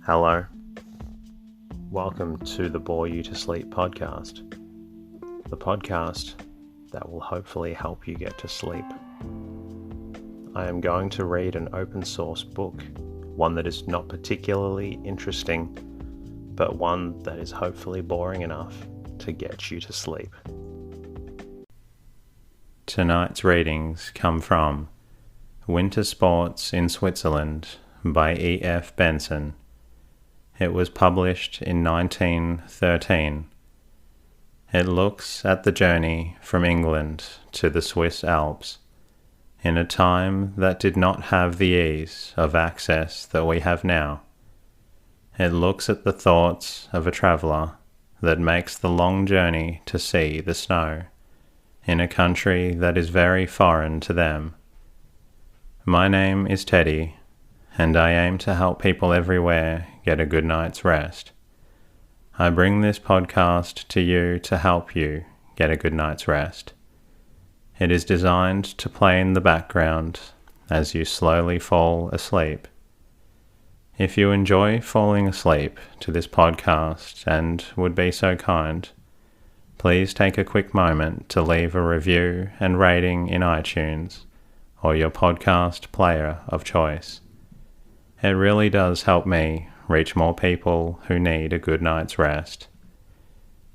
Hello. Welcome to the Bore You to Sleep podcast. The podcast that will hopefully help you get to sleep. I am going to read an open source book, one that is not particularly interesting, but one that is hopefully boring enough to get you to sleep. Tonight's readings come from Winter Sports in Switzerland by E.F. Benson. It was published in 1913. It looks at the journey from England to the Swiss Alps in a time that did not have the ease of access that we have now. It looks at the thoughts of a traveller that makes the long journey to see the snow in a country that is very foreign to them. My name is Teddy, and I aim to help people everywhere get a good night's rest. I bring this podcast to you to help you get a good night's rest. It is designed to play in the background as you slowly fall asleep. If you enjoy falling asleep to this podcast and would be so kind, please take a quick moment to leave a review and rating in iTunes or your podcast player of choice. It really does help me reach more people who need a good night's rest.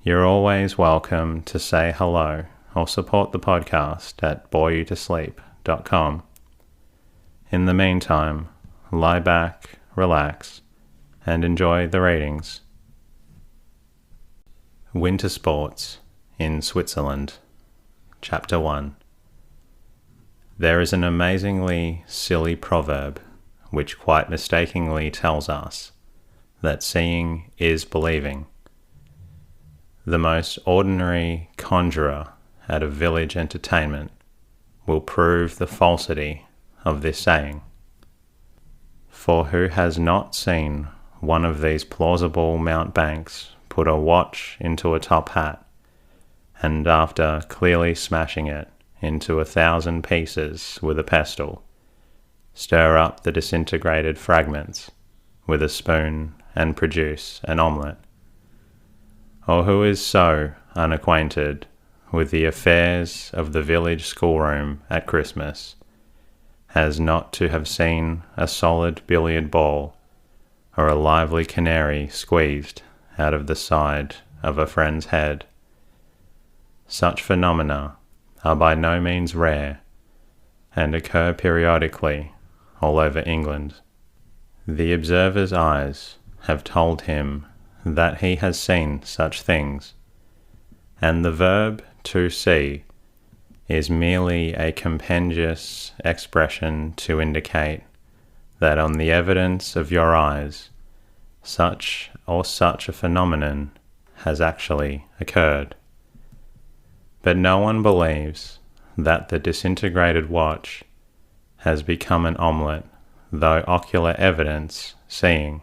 You're always welcome to say hello or support the podcast at boreyoutosleep.com. In the meantime, lie back, relax, and enjoy the readings. Winter Sports in Switzerland, Chapter 1. There is an amazingly silly proverb which quite mistakenly tells us that seeing is believing. The most ordinary conjurer at a village entertainment will prove the falsity of this saying. For who has not seen one of these plausible mountebanks put a watch into a top hat, and after clearly smashing it into 1,000 pieces with a pestle, stir up the disintegrated fragments with a spoon and produce an omelette? Or who is so unacquainted with the affairs of the village schoolroom at Christmas as not to have seen a solid billiard ball or a lively canary squeezed out of the side of a friend's head? Such phenomena are by no means rare and occur periodically all over England. The observer's eyes have told him that he has seen such things, and the verb to see is merely a compendious expression to indicate that on the evidence of your eyes, such or such a phenomenon has actually occurred. But no one believes that the disintegrated watch has become an omelette, though ocular evidence, seeing,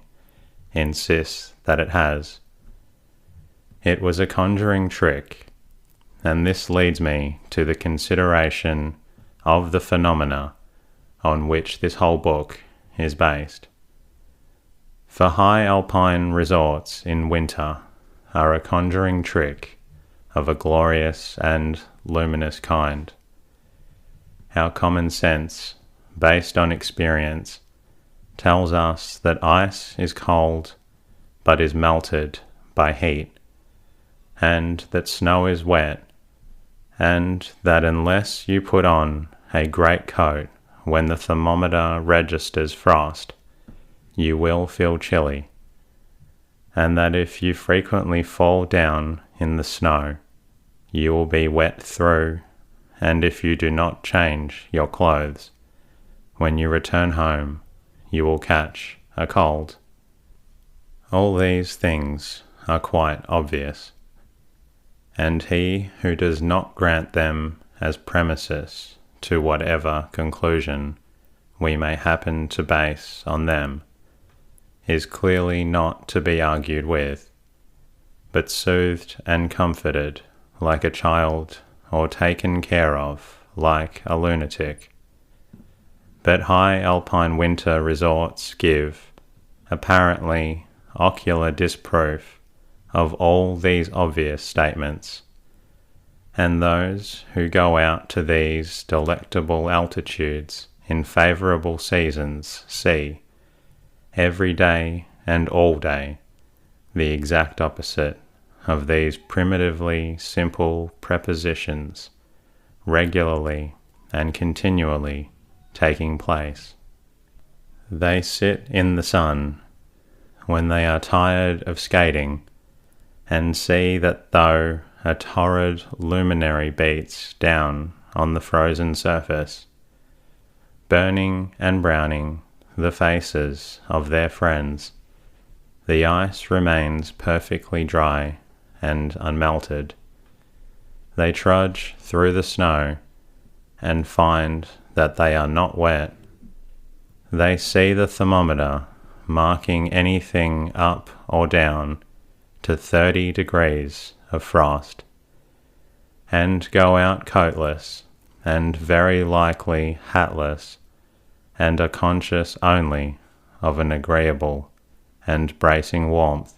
insists that it has. It was a conjuring trick, and this leads me to the consideration of the phenomena on which this whole book is based. For high alpine resorts in winter are a conjuring trick of a glorious and luminous kind. Our common sense, based on experience, tells us that ice is cold but is melted by heat, and that snow is wet, and that unless you put on a great coat when the thermometer registers frost, you will feel chilly, and that if you frequently fall down in the snow, you will be wet through, and if you do not change your clothes, when you return home, you will catch a cold. All these things are quite obvious, and he who does not grant them as premises to whatever conclusion we may happen to base on them is clearly not to be argued with, but soothed and comforted like a child or taken care of like a lunatic. But high alpine winter resorts give, apparently ocular disproof of all these obvious statements, and those who go out to these delectable altitudes in favourable seasons see, every day and all day, the exact opposite of these primitively simple prepositions regularly and continually taking place. They sit in the sun when they are tired of skating and see that though a torrid luminary beats down on the frozen surface, burning and browning the faces of their friends, the ice remains perfectly dry and unmelted. They trudge through the snow and find that they are not wet. They see the thermometer marking anything up or down to 30 degrees of frost, and go out coatless and very likely hatless, and are conscious only of an agreeable and bracing warmth.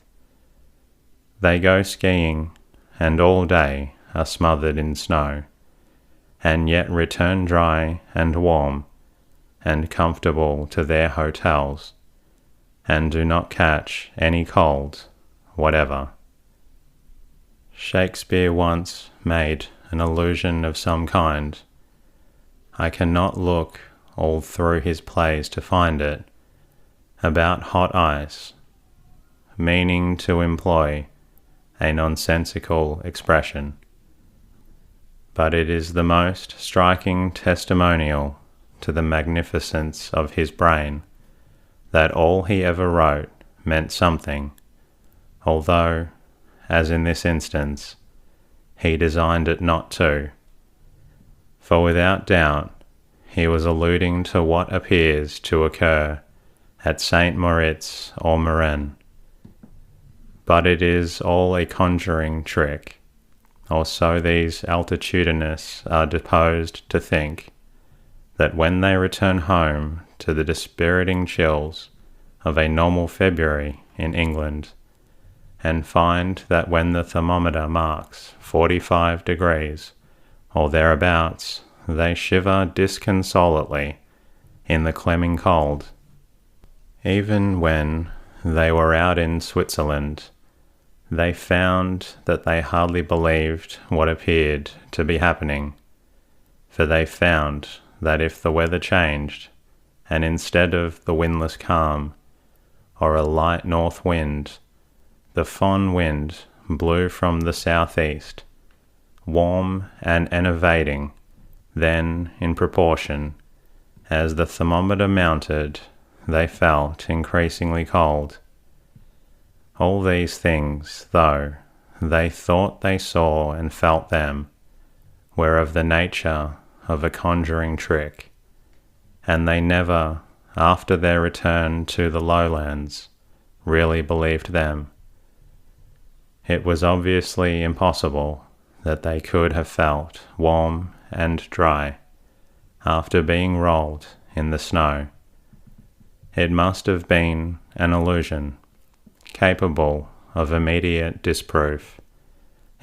They go skiing and all day are smothered in snow, and yet return dry and warm and comfortable to their hotels, and do not catch any cold whatever. Shakespeare once made an allusion of some kind. I cannot look all through his plays to find it, about hot ice, meaning to employ a nonsensical expression. But it is the most striking testimonial to the magnificence of his brain that all he ever wrote meant something, although, as in this instance, he designed it not to. For without doubt, he was alluding to what appears to occur at St. Moritz or Marennes. But it is all a conjuring trick, or so these altitudinous are disposed to think, that when they return home to the dispiriting chills of a normal February in England, and find that when the thermometer marks 45 degrees or thereabouts, they shiver disconsolately in the clemming cold. Even when they were out in Switzerland, they found that they hardly believed what appeared to be happening, for they found that if the weather changed, and instead of the windless calm, or a light north wind, the fohn wind blew from the southeast, warm and enervating, then, in proportion as the thermometer mounted, they felt increasingly cold. All these things, though they thought they saw and felt them, were of the nature of a conjuring trick, and they never, after their return to the lowlands, really believed them. It was obviously impossible that they could have felt warm and dry after being rolled in the snow. It must have been an illusion, capable of immediate disproof,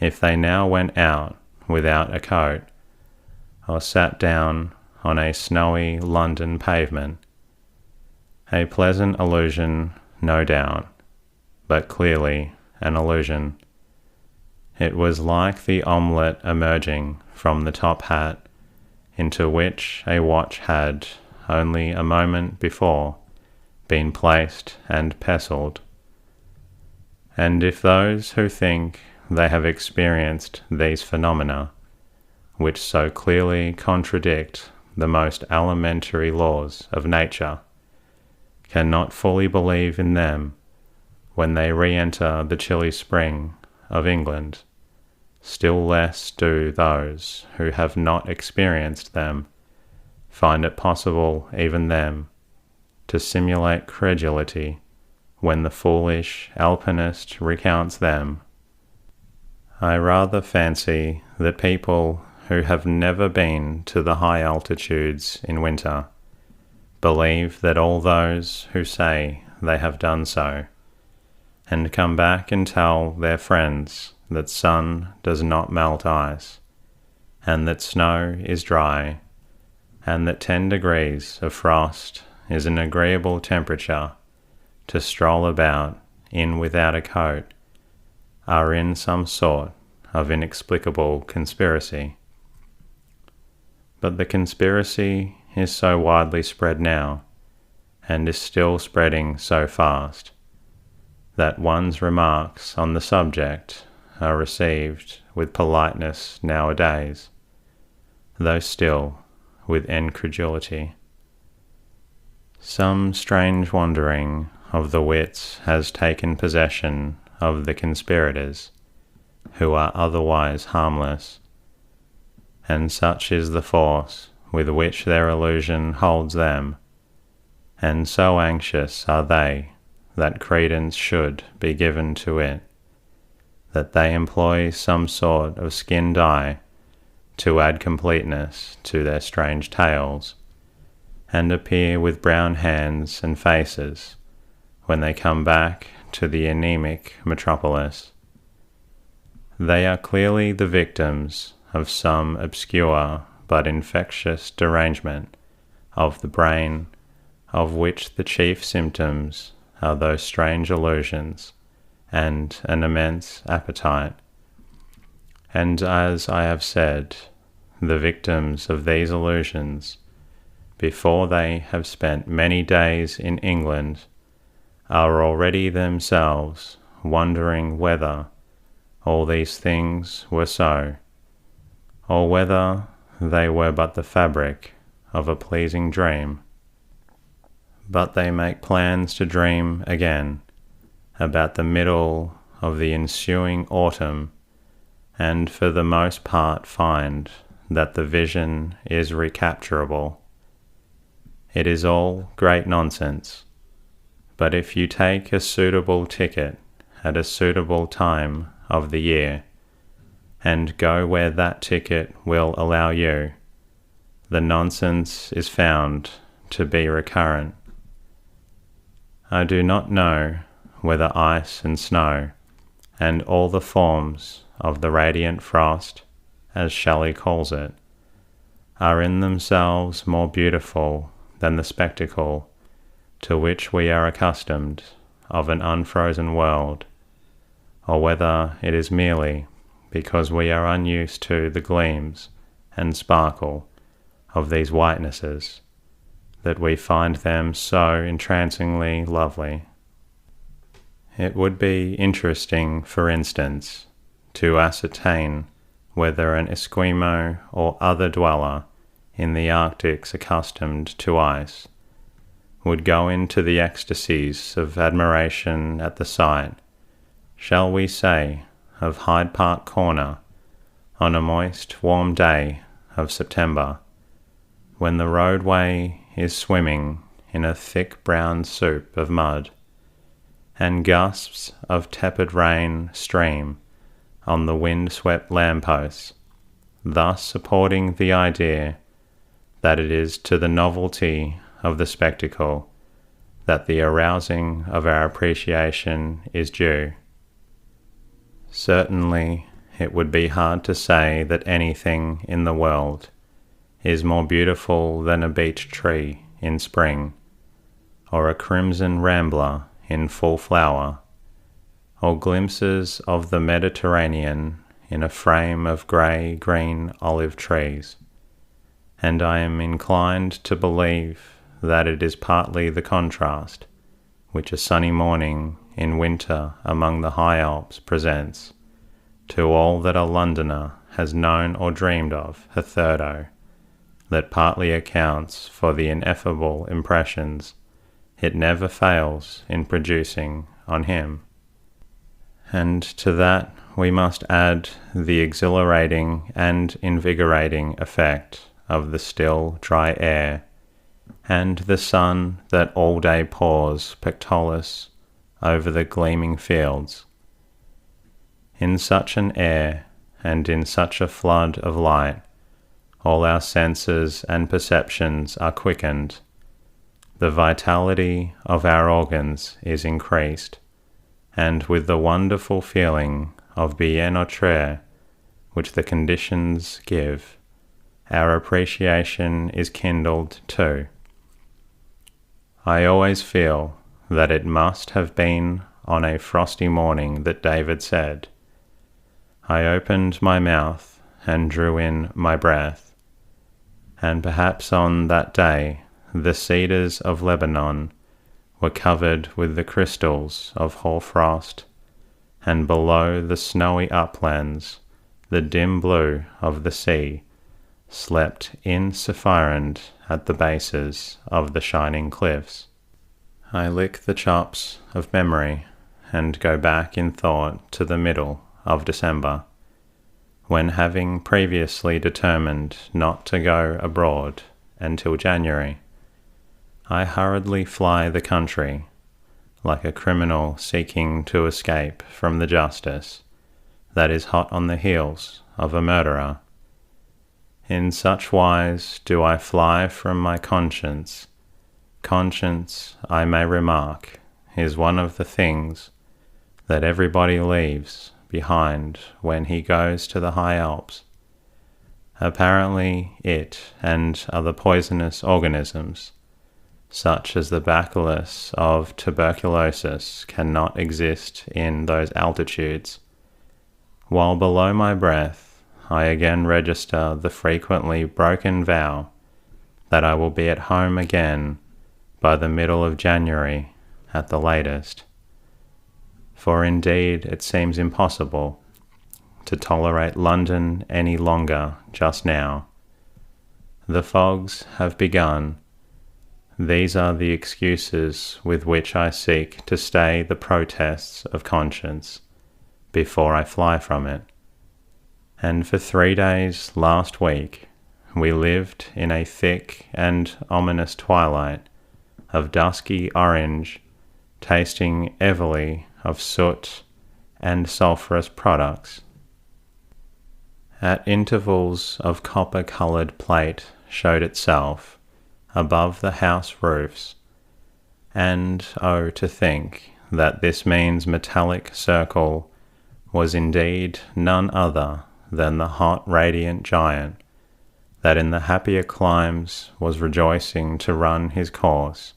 if they now went out without a coat, or sat down on a snowy London pavement. A pleasant illusion, no doubt, but clearly an illusion. It was like the omelette emerging from the top hat, into which a watch had, only a moment before, been placed and pestled. And if those who think they have experienced these phenomena, which so clearly contradict the most elementary laws of nature, cannot fully believe in them when they re-enter the chilly spring of England, still less do those who have not experienced them find it possible even them to simulate credulity when the foolish alpinist recounts them. I rather fancy that people who have never been to the high altitudes in winter believe that all those who say they have done so, and come back and tell their friends that sun does not melt ice, and that snow is dry, and that 10 degrees of frost is an agreeable temperature to stroll about in without a coat, are in some sort of inexplicable conspiracy. But the conspiracy is so widely spread now, and is still spreading so fast, that one's remarks on the subject are received with politeness nowadays, though still with incredulity. Some strange wandering of the wits has taken possession of the conspirators, who are otherwise harmless, and such is the force with which their illusion holds them, and so anxious are they that credence should be given to it, that they employ some sort of skin dye to add completeness to their strange tales, and appear with brown hands and faces when they come back to the anemic metropolis. They are clearly the victims of some obscure but infectious derangement of the brain, of which the chief symptoms are those strange illusions and an immense appetite. And as I have said, the victims of these illusions, before they have spent many days in England, are already themselves wondering whether all these things were so, or whether they were but the fabric of a pleasing dream. But they make plans to dream again about the middle of the ensuing autumn, and for the most part find that the vision is recapturable. It is all great nonsense, but if you take a suitable ticket at a suitable time of the year, and go where that ticket will allow you, the nonsense is found to be recurrent. I do not know whether ice and snow, and all the forms of the radiant frost, as Shelley calls it, are in themselves more beautiful than the spectacle to which we are accustomed of an unfrozen world, or whether it is merely because we are unused to the gleams and sparkle of these whitenesses, that we find them so entrancingly lovely. It would be interesting, for instance, to ascertain whether an Esquimau or other dweller in the Arctic's accustomed to ice would go into the ecstasies of admiration at the sight, shall we say, of Hyde Park Corner on a moist, warm day of September, when the roadway is swimming in a thick brown soup of mud, and gusts of tepid rain stream on the wind-swept lampposts, thus supporting the idea that it is to the novelty of the spectacle that the arousing of our appreciation is due. Certainly, it would be hard to say that anything in the world is more beautiful than a beech tree in spring, or a crimson rambler in full flower, or glimpses of the Mediterranean in a frame of grey, green olive trees, and I am inclined to believe that it is partly the contrast which a sunny morning in winter among the high Alps presents to all that a Londoner has known or dreamed of hitherto, that partly accounts for the ineffable impressions it never fails in producing on him. And to that we must add the exhilarating and invigorating effect of the still, dry air, and the sun that all day pours pectoris over the gleaming fields. In such an air, and in such a flood of light, all our senses and perceptions are quickened, the vitality of our organs is increased, and with the wonderful feeling of bien-être which the conditions give, our appreciation is kindled too. I always feel that it must have been on a frosty morning that David said, "I opened my mouth and drew in my breath," and perhaps on that day the cedars of Lebanon were covered with the crystals of hoarfrost, and below the snowy uplands the dim blue of the sea slept ensiphirand at the bases of the shining cliffs. I lick the chops of memory and go back in thought to the middle of December, when, having previously determined not to go abroad until January, I hurriedly fly the country, like a criminal seeking to escape from the justice that is hot on the heels of a murderer. In such wise do I fly from my conscience. Conscience, I may remark, is one of the things that everybody leaves behind when he goes to the high Alps. Apparently it and other poisonous organisms, such as the bacillus of tuberculosis, cannot exist in those altitudes, while below my breath I again register the frequently broken vow that I will be at home again by the middle of January at the latest. For indeed it seems impossible to tolerate London any longer just now. The fogs have begun. These are the excuses with which I seek to stay the protests of conscience before I fly from it. And for 3 days last week we lived in a thick and ominous twilight of dusky orange, tasting heavily of soot and sulphurous products. At intervals of copper-coloured plate showed itself above the house roofs, and oh, to think that this means metallic circle was indeed none other than the hot radiant giant that in the happier climes was rejoicing to run his course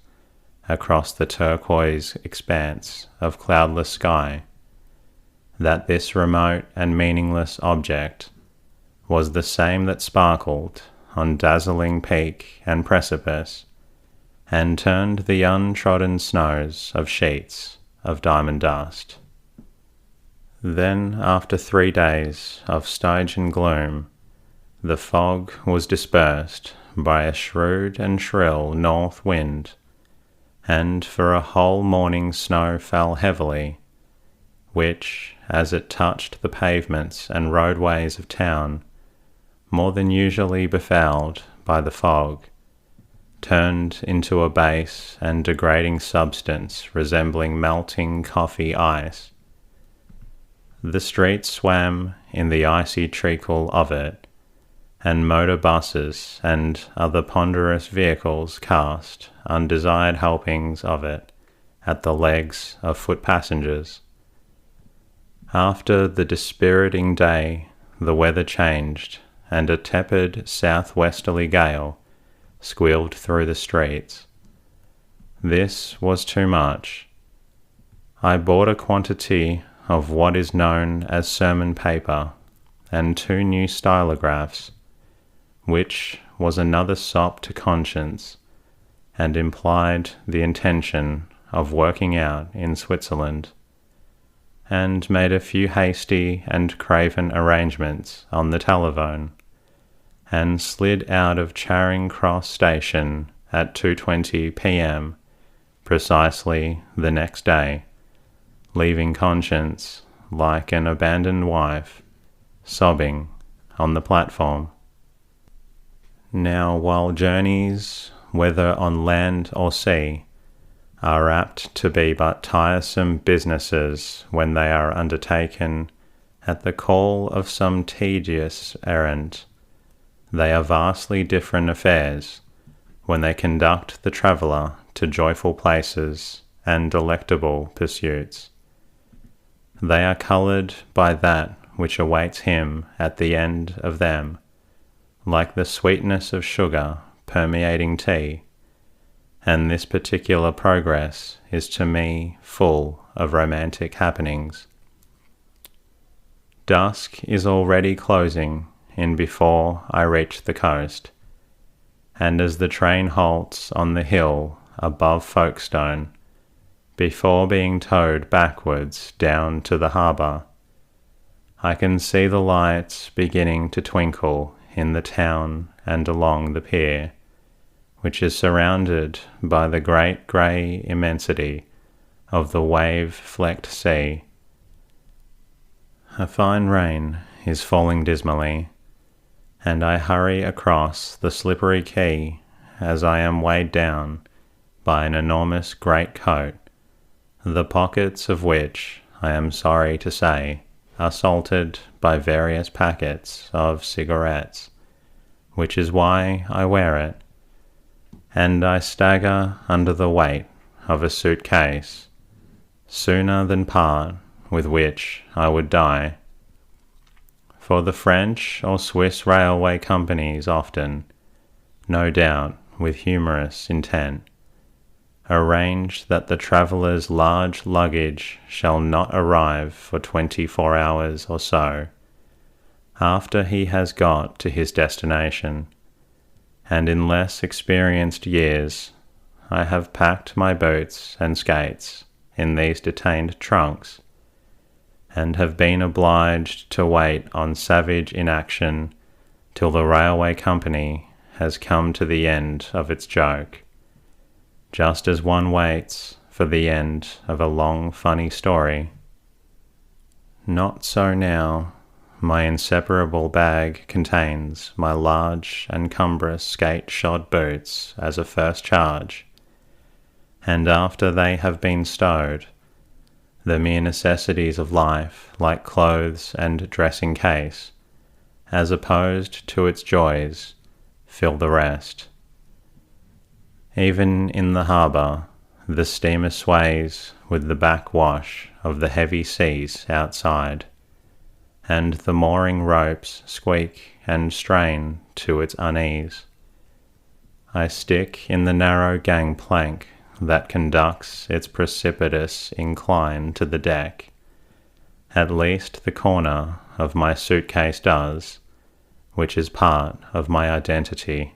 across the turquoise expanse of cloudless sky, that this remote and meaningless object was the same that sparkled on dazzling peak and precipice, and turned the untrodden snows of sheets of diamond dust. Then, after 3 days of Stygian gloom, the fog was dispersed by a shrewd and shrill north wind, and for a whole morning snow fell heavily, which, as it touched the pavements and roadways of town, more than usually befouled by the fog, turned into a base and degrading substance resembling melting coffee ice. The streets swam in the icy treacle of it, and motor buses and other ponderous vehicles cast undesired helpings of it at the legs of foot passengers. After the dispiriting day, the weather changed, and a tepid southwesterly gale squealed through the streets. This was too much. I bought a quantity of what is known as sermon paper and 2 new stylographs, which was another sop to conscience, and implied the intention of working out in Switzerland, and made a few hasty and craven arrangements on the telephone, and slid out of Charing Cross Station at 2:20 p.m. precisely the next day, leaving conscience, like an abandoned wife, sobbing on the platform. Now, while journeys, whether on land or sea, are apt to be but tiresome businesses when they are undertaken at the call of some tedious errand, they are vastly different affairs when they conduct the traveller to joyful places and delectable pursuits. They are coloured by that which awaits him at the end of them, like the sweetness of sugar permeating tea, and this particular progress is to me full of romantic happenings. Dusk is already closing in before I reach the coast, and as the train halts on the hill above Folkestone, before being towed backwards down to the harbour, I can see the lights beginning to twinkle in the town and along the pier, which is surrounded by the great grey immensity of the wave-flecked sea. A fine rain is falling dismally, and I hurry across the slippery quay as I am weighed down by an enormous great coat, the pockets of which, I am sorry to say, are salted by various packets of cigarettes, which is why I wear it, and I stagger under the weight of a suitcase, sooner than part with which I would die. For the French or Swiss railway companies often, no doubt with humorous intent, arrange that the traveller's large luggage shall not arrive for 24 hours or so after he has got to his destination, and in less experienced years I have packed my boots and skates in these detained trunks, and have been obliged to wait on savage inaction till the railway company has come to the end of its joke, just as one waits for the end of a long funny story. Not so now. My inseparable bag contains my large and cumbrous skate-shod boots as a first charge, and after they have been stowed, the mere necessities of life, like clothes and dressing case, as opposed to its joys, fill the rest. Even in the harbour, the steamer sways with the backwash of the heavy seas outside, and the mooring ropes squeak and strain to its unease. I stick in the narrow gangplank that conducts its precipitous incline to the deck. At least the corner of my suitcase does, which is part of my identity.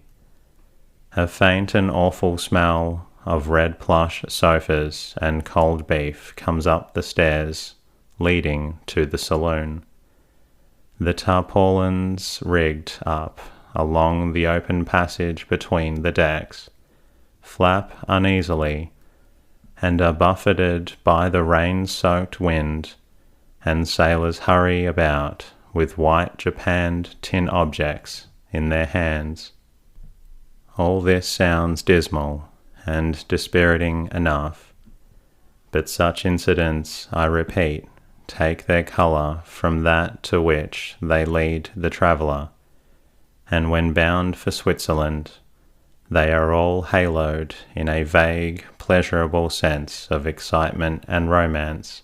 A faint and awful smell of red plush sofas and cold beef comes up the stairs leading to the saloon. The tarpaulins rigged up along the open passage between the decks flap uneasily and are buffeted by the rain-soaked wind, and sailors hurry about with white japanned tin objects in their hands. All this sounds dismal and dispiriting enough, but such incidents, I repeat, take their colour from that to which they lead the traveller, and when bound for Switzerland, they are all haloed in a vague, pleasurable sense of excitement and romance.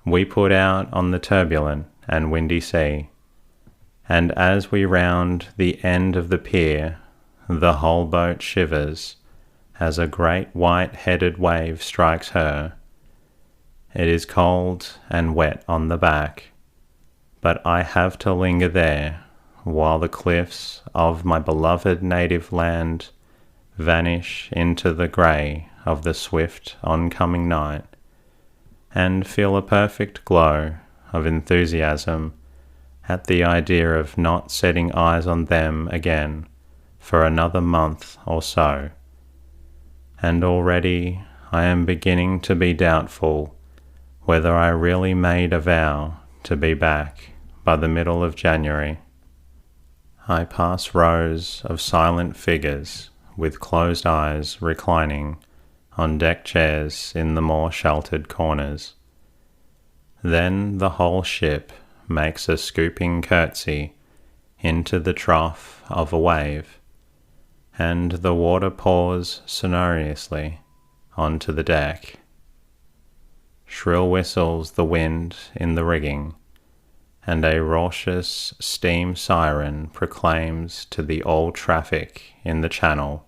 We put out on the turbulent and windy sea, and as we round the end of the pier, the whole boat shivers as a great white-headed wave strikes her. It is cold and wet on the back, but I have to linger there while the cliffs of my beloved native land vanish into the grey of the swift oncoming night, and feel a perfect glow of enthusiasm at the idea of not setting eyes on them again for another month or so. And already I am beginning to be doubtful whether I really made a vow to be back by the middle of January. I pass rows of silent figures with closed eyes reclining on deck chairs in the more sheltered corners. Then the whole ship makes a scooping curtsy into the trough of a wave, and the water pours sonorously onto the deck. Shrill whistles the wind in the rigging, and a raucous steam siren proclaims to the all traffic in the channel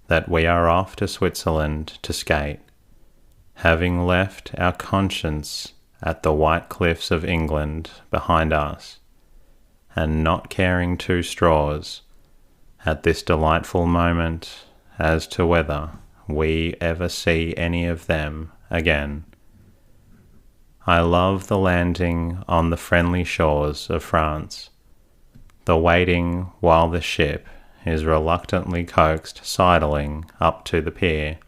that we are off to Switzerland to skate, having left our conscience at the white cliffs of England behind us, and not caring two straws at this delightful moment as to whether we ever see any of them again. I love the landing on the friendly shores of France, the waiting while the ship is reluctantly coaxed sidling up to the pier,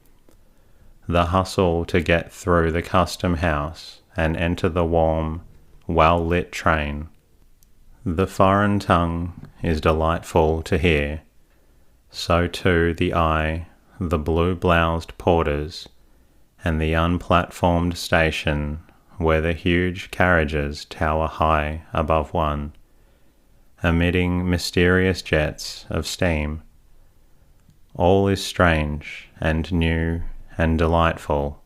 the hustle to get through the custom house and enter the warm, well-lit train. The foreign tongue is delightful to hear, so too the eye, the blue-bloused porters, and the unplatformed station where the huge carriages tower high above one, emitting mysterious jets of steam. All is strange and new and delightful.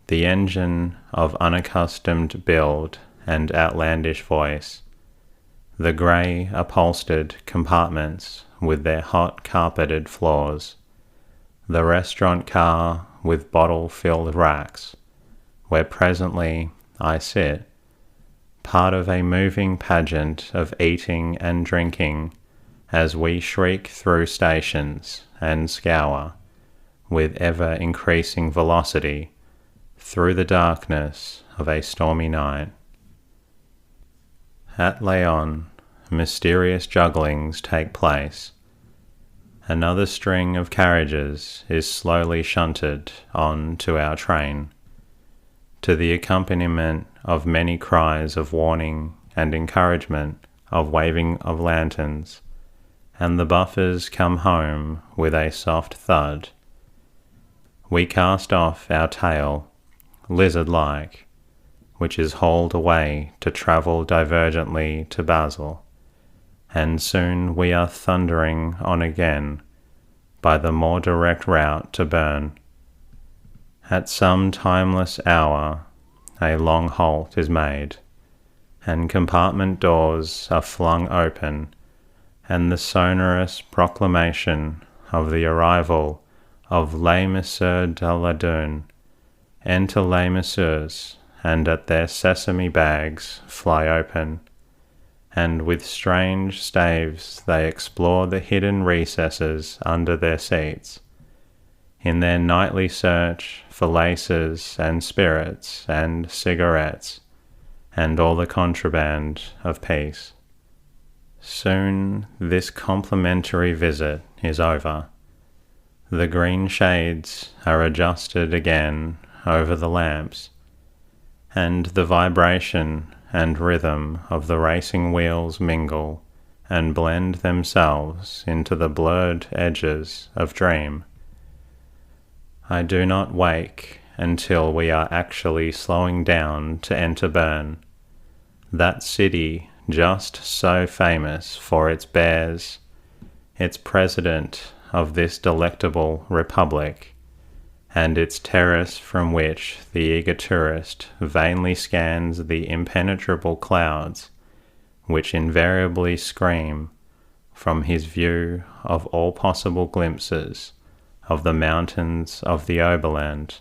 The engine of unaccustomed build and outlandish voice, the grey upholstered compartments with their hot carpeted floors, the restaurant car with bottle-filled racks, where presently I sit, part of a moving pageant of eating and drinking as we shriek through stations and scour, with ever-increasing velocity, through the darkness of a stormy night. At Leon, mysterious jugglings take place. Another string of carriages is slowly shunted on to our train, to the accompaniment of many cries of warning and encouragement, of waving of lanterns, and the buffers come home with a soft thud. We cast off our tail, lizard-like, which is hauled away to travel divergently to Basel, and soon we are thundering on again by the more direct route to Bern. At some timeless hour a long halt is made, and compartment doors are flung open, and the sonorous proclamation of the arrival of Les Messieurs de la Dune. Enter les messieurs, and at their sesame bags fly open, and with strange staves they explore the hidden recesses under their seats, in their nightly search for laces and spirits and cigarettes, and all the contraband of peace. Soon this complimentary visit is over. The green shades are adjusted again over the lamps, and the vibration and rhythm of the racing wheels mingle and blend themselves into the blurred edges of dream. I do not wake until we are actually slowing down to enter Bern, that city just so famous for its bears, its president of this delectable republic, and its terrace from which the eager tourist vainly scans the impenetrable clouds which invariably scream from his view of all possible glimpses of the mountains of the Oberland.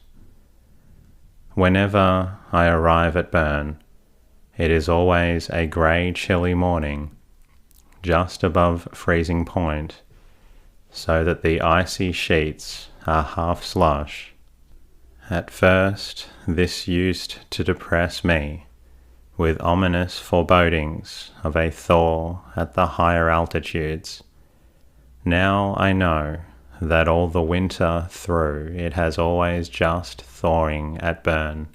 Whenever I arrive at Bern, it is always a grey, chilly morning, just above freezing point, so that the icy sheets are half slush. At first, this used to depress me, with ominous forebodings of a thaw at the higher altitudes. Now I know that all the winter through it has always just thawing at Bern,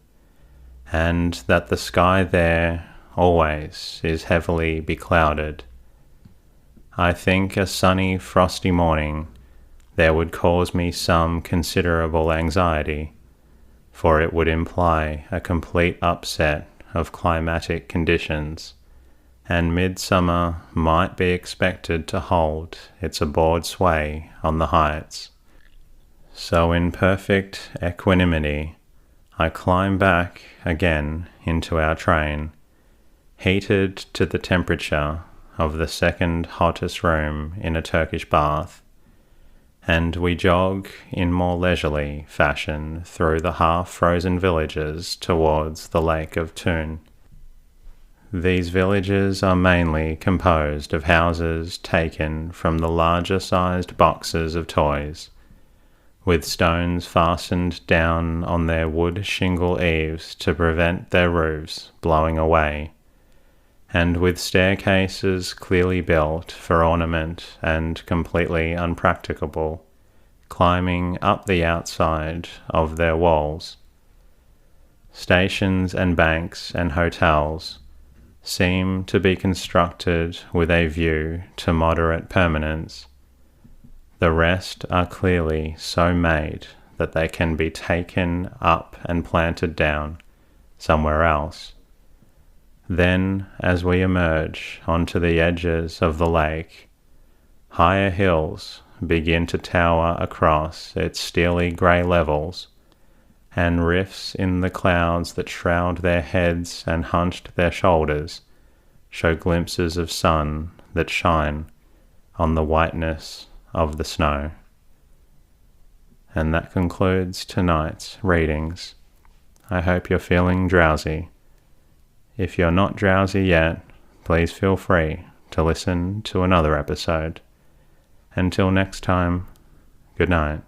and that the sky there always is heavily beclouded. I think a sunny, frosty morning there would cause me some considerable anxiety, for it would imply a complete upset of climatic conditions, and midsummer might be expected to hold its abhorred sway on the heights. So in perfect equanimity, I climb back again into our train, heated to the temperature of the second hottest room in a Turkish bath, and we jog in more leisurely fashion through the half-frozen villages towards the Lake of Thun. These villages are mainly composed of houses taken from the larger-sized boxes of toys, with stones fastened down on their wood shingle eaves to prevent their roofs blowing away, and with staircases clearly built for ornament and completely unpracticable, climbing up the outside of their walls. Stations and banks and hotels seem to be constructed with a view to moderate permanence. The rest are clearly so made that they can be taken up and planted down somewhere else. Then, as we emerge onto the edges of the lake, higher hills begin to tower across its steely grey levels, and rifts in the clouds that shroud their heads and hunched their shoulders show glimpses of sun that shine on the whiteness of the snow. And that concludes tonight's readings. I hope you're feeling drowsy. If you're not drowsy yet, please feel free to listen to another episode. Until next time, good night.